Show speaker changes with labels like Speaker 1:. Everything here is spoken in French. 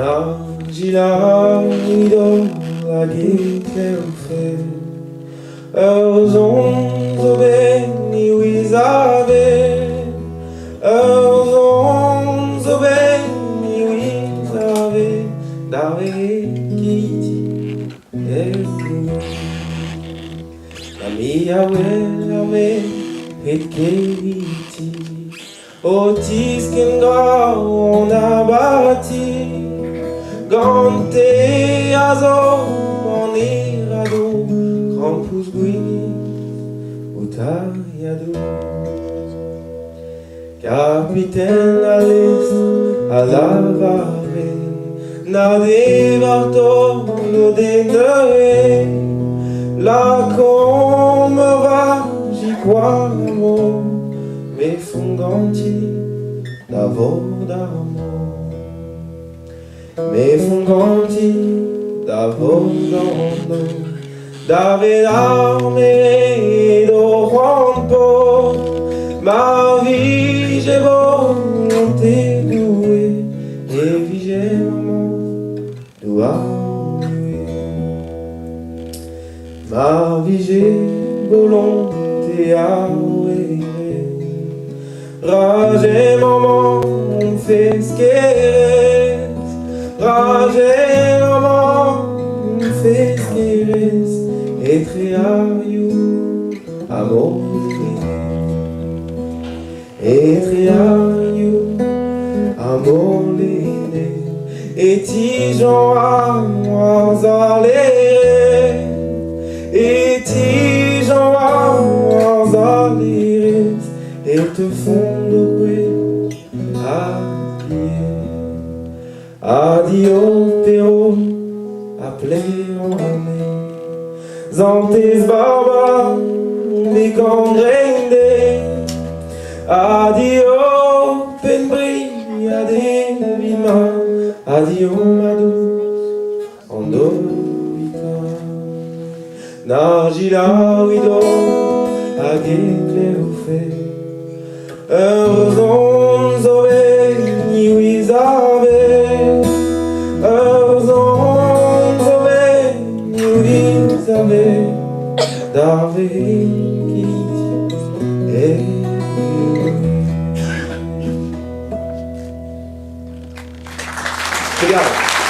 Speaker 1: Nagila idol agiteufe Erzon beni wizave Erzon beni wizave Dave kiti La mia wella Merc'hed Kerity Otis kendra on a bâti gant azo en irado Krampus guini utaiado Capitaine à l'est à lavare Nade bartolo de neue Là qu'on me va j'y crois l'amour Mais fonganti d'avor d'amour Me fonganti d'avogando Dave l'arme do rampo Ma vie j'ai volonté douée Et vie j'ai maman doit Ma vie j'ai volonté à Rage maman on fait ce qu'elle Rage maman on fait ce qu'elle Et triaillou amor Et triaillou amor Et tijan à moi aléré Et tijan à moi aléré Et te fondre Adio pero appelé en Zantes barba mi congrende Adio penbri ade vima Adio ma douce andovita Nargila wido agetle ufe Erzon zove ni wizave Dave kiti Obrigado.